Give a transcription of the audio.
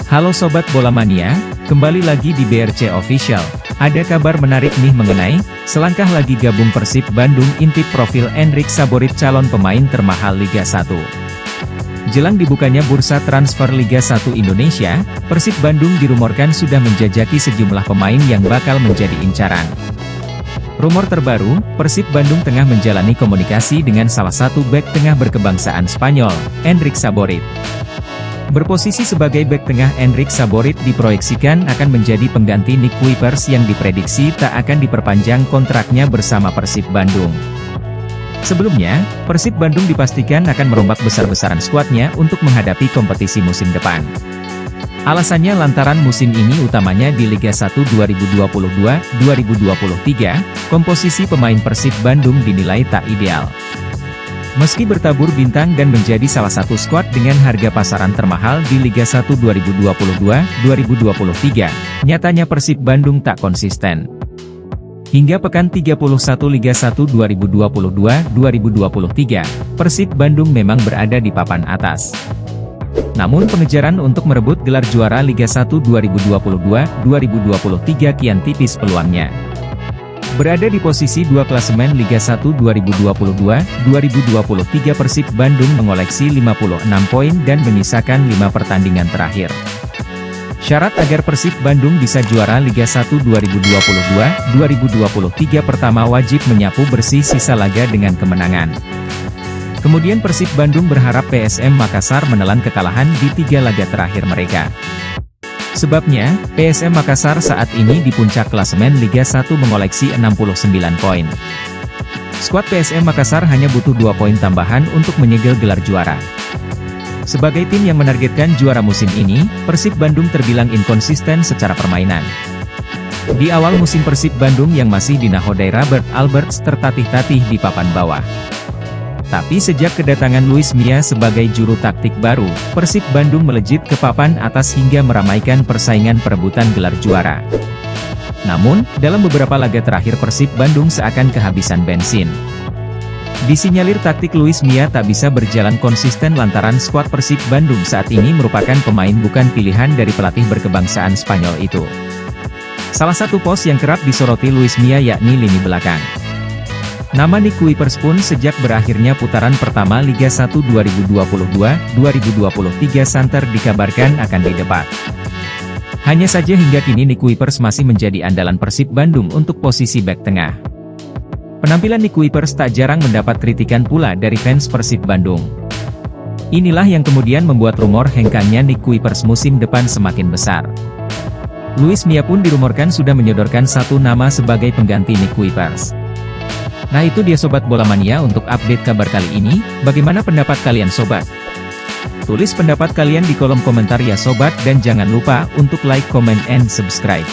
Halo Sobat Bola Mania, kembali lagi di BRC Official. Ada kabar menarik nih mengenai, selangkah lagi gabung Persib Bandung intip profil Endrick Saborit calon pemain termahal Liga 1. Jelang dibukanya bursa transfer Liga 1 Indonesia, Persib Bandung dirumorkan sudah menjajaki sejumlah pemain yang bakal menjadi incaran. Rumor terbaru, Persib Bandung tengah menjalani komunikasi dengan salah satu bek tengah berkebangsaan Spanyol, Endrick Saborit. Berposisi sebagai bek tengah, Endrick Saborit diproyeksikan akan menjadi pengganti Nick Kuipers yang diprediksi tak akan diperpanjang kontraknya bersama Persib Bandung. Sebelumnya, Persib Bandung dipastikan akan merombak besar-besaran skuadnya untuk menghadapi kompetisi musim depan. Alasannya lantaran musim ini utamanya di Liga 1 2022-2023, komposisi pemain Persib Bandung dinilai tak ideal. Meski bertabur bintang dan menjadi salah satu skuad dengan harga pasaran termahal di Liga 1 2022-2023, nyatanya Persib Bandung tak konsisten. Hingga pekan 31 Liga 1 2022-2023, Persib Bandung memang berada di papan atas. Namun pengejaran untuk merebut gelar juara Liga 1 2022-2023 kian tipis peluangnya. Berada di posisi 2 klasemen Liga 1 2022-2023, Persib Bandung mengoleksi 56 poin dan menyisakan 5 pertandingan terakhir. Syarat agar Persib Bandung bisa juara Liga 1 2022-2023 pertama wajib menyapu bersih sisa laga dengan kemenangan. Kemudian Persib Bandung berharap PSM Makassar menelan kekalahan di 3 laga terakhir mereka. Sebabnya, PSM Makassar saat ini di puncak klasemen Liga 1 mengoleksi 69 poin. Skuad PSM Makassar hanya butuh 2 poin tambahan untuk menyegel gelar juara. Sebagai tim yang menargetkan juara musim ini, Persib Bandung terbilang inkonsisten secara permainan. Di awal musim Persib Bandung yang masih dinahodai Robert Alberts tertatih-tatih di papan bawah. Tapi sejak kedatangan Luis Milla sebagai juru taktik baru, Persib Bandung melejit ke papan atas hingga meramaikan persaingan perebutan gelar juara. Namun, dalam beberapa laga terakhir Persib Bandung seakan kehabisan bensin. Disinyalir taktik Luis Milla tak bisa berjalan konsisten lantaran skuad Persib Bandung saat ini merupakan pemain bukan pilihan dari pelatih berkebangsaan Spanyol itu. Salah satu pos yang kerap disoroti Luis Milla yakni lini belakang. Nama Nick Kuipers pun sejak berakhirnya putaran pertama Liga 1 2022-2023 santer dikabarkan akan didebat. Hanya saja hingga kini Nick Kuipers masih menjadi andalan Persib Bandung untuk posisi bek tengah. Penampilan Nick Kuipers tak jarang mendapat kritikan pula dari fans Persib Bandung. Inilah yang kemudian membuat rumor hengkangnya Nick Kuipers musim depan semakin besar. Luis Milla pun dirumorkan sudah menyodorkan satu nama sebagai pengganti Nick Kuipers. Nah itu dia Sobat Bola Mania untuk update kabar kali ini, bagaimana pendapat kalian Sobat? Tulis pendapat kalian di kolom komentar ya Sobat dan jangan lupa untuk like, comment, and subscribe.